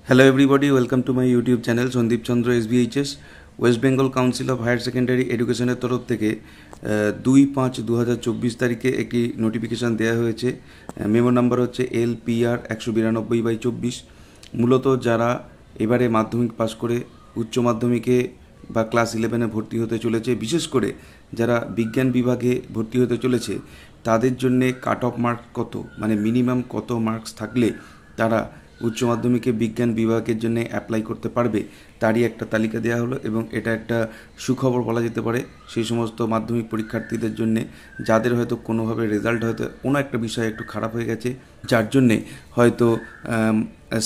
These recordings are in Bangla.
Hello everybody, welcome to my YouTube channel Sandeep Chandra SBHS West Bengal Council of Higher Secondary Education এর তরফ থেকে 2/5/2024 তারিখে একটি নোটিফিকেশন দেওয়া হয়েছে। মেমো নাম্বার হচ্ছে LPR 192/24। মূলত যারা এবারে মাধ্যমিক পাস করে উচ্চ মাধ্যমিকে বা ক্লাস 11-এ ভর্তি হতে চলেছে, বিশেষ করে যারা বিজ্ঞান বিভাগে ভর্তি হতে চলেছে তাদের জন্য কাট অফ মার্কস কত, মানে মিনিমাম কত মার্কস থাকলে তারা উচ্চ মাধ্যমিকে বিজ্ঞান বিভাগের জন্য অ্যাপ্লাই করতে পারবে তারই একটা তালিকা দেওয়া হলো। এবং এটা একটা সুখবর বলা যেতে পারে সেই সমস্ত মাধ্যমিক পরীক্ষার্থীদের জন্য যাদের হয়তো কোনোভাবে রেজাল্ট হয়তো কোনো একটা বিষয়ে একটু খারাপ হয়ে গেছে, যার জন্যে হয়তো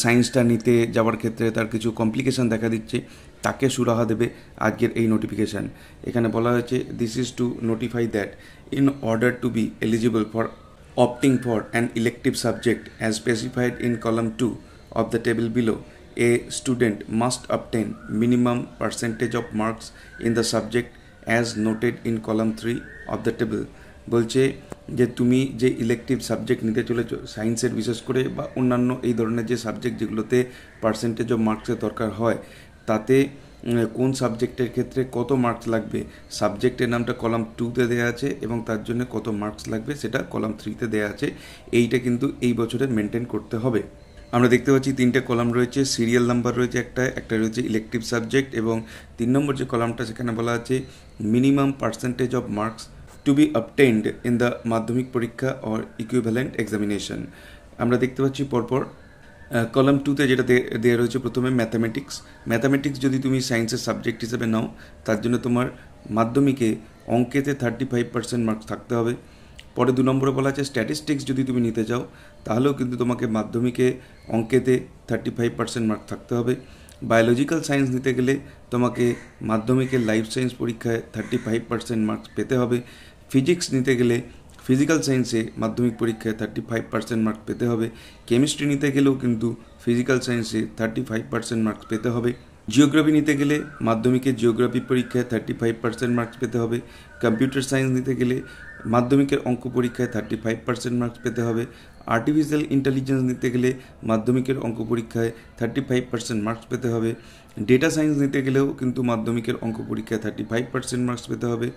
সায়েন্সটা নিতে যাওয়ার ক্ষেত্রে তার কিছু কমপ্লিকেশান দেখা দিচ্ছে, তাকে সুরাহা দেবে আজকের এই নোটিফিকেশান। এখানে বলা হয়েছে this is to notify that in order to be eligible for opting for an elective subject as specified in column 2 of the table below, a student must obtain minimum percentage of marks in the subject as noted in column 3 of the table। বলছে যে তুমি যে ইলেকটিভ সাবজেক্ট নিতে চলেছো সায়েন্সের বিশেষ করে বা অন্যান্য এই ধরনের যে সাবজেক্ট যেগুলোতে পার্সেন্টেজ অফ মার্কসের দরকার হয়, তাতে কোন সাবজেক্টের ক্ষেত্রে কত মার্কস লাগবে সাবজেক্টের নামটা কলাম 2-তে দেওয়া আছে এবং তার জন্য কত মার্কস লাগবে সেটা কলাম 3-তে দেওয়া আছে। এইটা কিন্তু এই বছরে মেনটেন করতে হবে। আমরা দেখতে পাচ্ছি 3টে কলাম রয়েছে, সিরিয়াল নাম্বার রয়েছে একটা রয়েছে ইলেকটিভ সাবজেক্ট, এবং 3 নম্বর যে কলামটা সেখানে বলা আছে minimum percentage of marks to be obtained in the Madhyamik পরীক্ষা অর ইকুইভ্যালেন্ট এক্সামিনেশন। আমরা দেখতে পাচ্ছি পরপর কলাম 2-তে যেটা দেওয়া রয়েছে প্রথমে ম্যাথামেটিক্স যদি তুমি সায়েন্সের সাবজেক্ট হিসেবে নাও তার জন্য তোমার মাধ্যমিকে অঙ্কেতে 35% মার্কস থাকতে হবে। পরে 2 নম্বরে বলা আছে স্ট্যাটিস্টিক্স যদি তুমি নিতে চাও তাহলেও কিন্তু তোমাকে মাধ্যমিকে অঙ্কেতে 35% মার্কস থাকতে হবে। বায়োলজিক্যাল সায়েন্স নিতে গেলে তোমাকে মাধ্যমিকে লাইফ সায়েন্স পরীক্ষায় 35% মার্কস পেতে হবে। ফিজিক্স নিতে গেলে ফিজিক্যাল সায়েন্সে মাধ্যমিক পরীক্ষায় 35% মার্কস পেতে হবে। কেমিস্ট্রি নিতে গেলেও কিন্তু ফিজিক্যাল সায়েন্সে 35% মার্কস পেতে হবে। জিওগ্রাফি নিতে গেলে মাধ্যমিকের জিওগ্রাফি পরীক্ষায় 35% মার্কস পেতে হবে। কম্পিউটার সায়েন্স নিতে গেলে মাধ্যমিকের অঙ্ক পরীক্ষায় 35% মার্কস পেতে হবে। আর্টিফিশিয়াল ইন্টেলিজেন্স নিতে গেলে মাধ্যমিকের অঙ্ক পরীক্ষায় 35% মার্কস পেতে হবে। ডেটা সায়েন্স নিতে গেলেও কিন্তু মাধ্যমিকের অঙ্ক পরীক্ষায় 35% মার্কস পেতে হবে।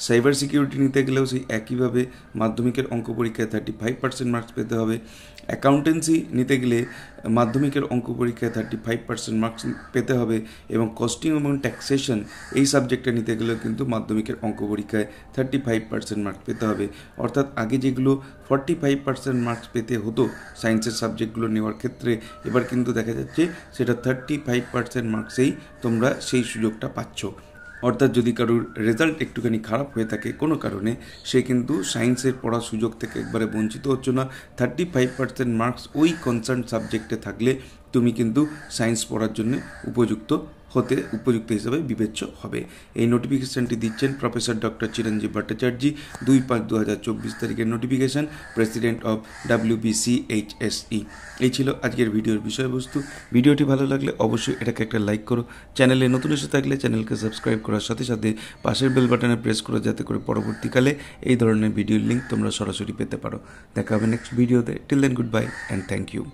সাইবার সিকিউরিটি নিতে গেলেও সেই একইভাবে মাধ্যমিকের অঙ্ক পরীক্ষায় 35% মার্কস পেতে হবে। অ্যাকাউন্টেন্সি নিতে গেলে মাধ্যমিকের অঙ্ক পরীক্ষায় 35% মার্কস পেতে হবে, এবং কস্টিং এবং ট্যাক্সেশন এই সাবজেক্টটা নিতে গেলেও কিন্তু মাধ্যমিকের অঙ্ক পরীক্ষায় 35% মার্কস পেতে হবে। অর্থাৎ আগে যেগুলো 45% মার্কস পেতে হতো সায়েন্সের সাবজেক্টগুলো নেওয়ার ক্ষেত্রে, এবার কিন্তু দেখা যাচ্ছে সেটা 35% মার্কসেই তোমরা সেই সুযোগটা পাচ্ছ। অর্থাৎ যদি কারোর রেজাল্ট একটুখানি খারাপ হয়ে থাকে কোনো কারণে, সে কিন্তু সায়েন্সের পড়ার সুযোগ থেকে একবারে বঞ্চিত হচ্ছে না। 35% মার্কস ওই কনসার্ন সাবজেক্টে থাকলে তুমি কিন্তু সায়েন্স পড়ার জন্য উপযুক্ত হিসাবে বিবেচ্য হবে। এই নোটিফিকেশানটি দিচ্ছেন প্রফেসর ডক্টর চিরঞ্জীব ভট্টাচার্য। 2/5/2024 তারিখের নোটিফিকেশান, প্রেসিডেন্ট অফ WBCHSE। এই ছিল আজকের ভিডিওর বিষয়বস্তু। ভিডিওটি ভালো লাগলে অবশ্যই এটাকে একটা লাইক করো। চ্যানেলে নতুন এসে থাকলে চ্যানেলকে সাবস্ক্রাইব করার সাথে সাথে পাশের বেল বাটনে প্রেস করো, যাতে করে পরবর্তীকালে এই ধরনের ভিডিওর লিঙ্ক তোমরা সরাসরি পেতে পারো। দেখা হবে নেক্সট ভিডিওতে। Till then, goodbye and thank you.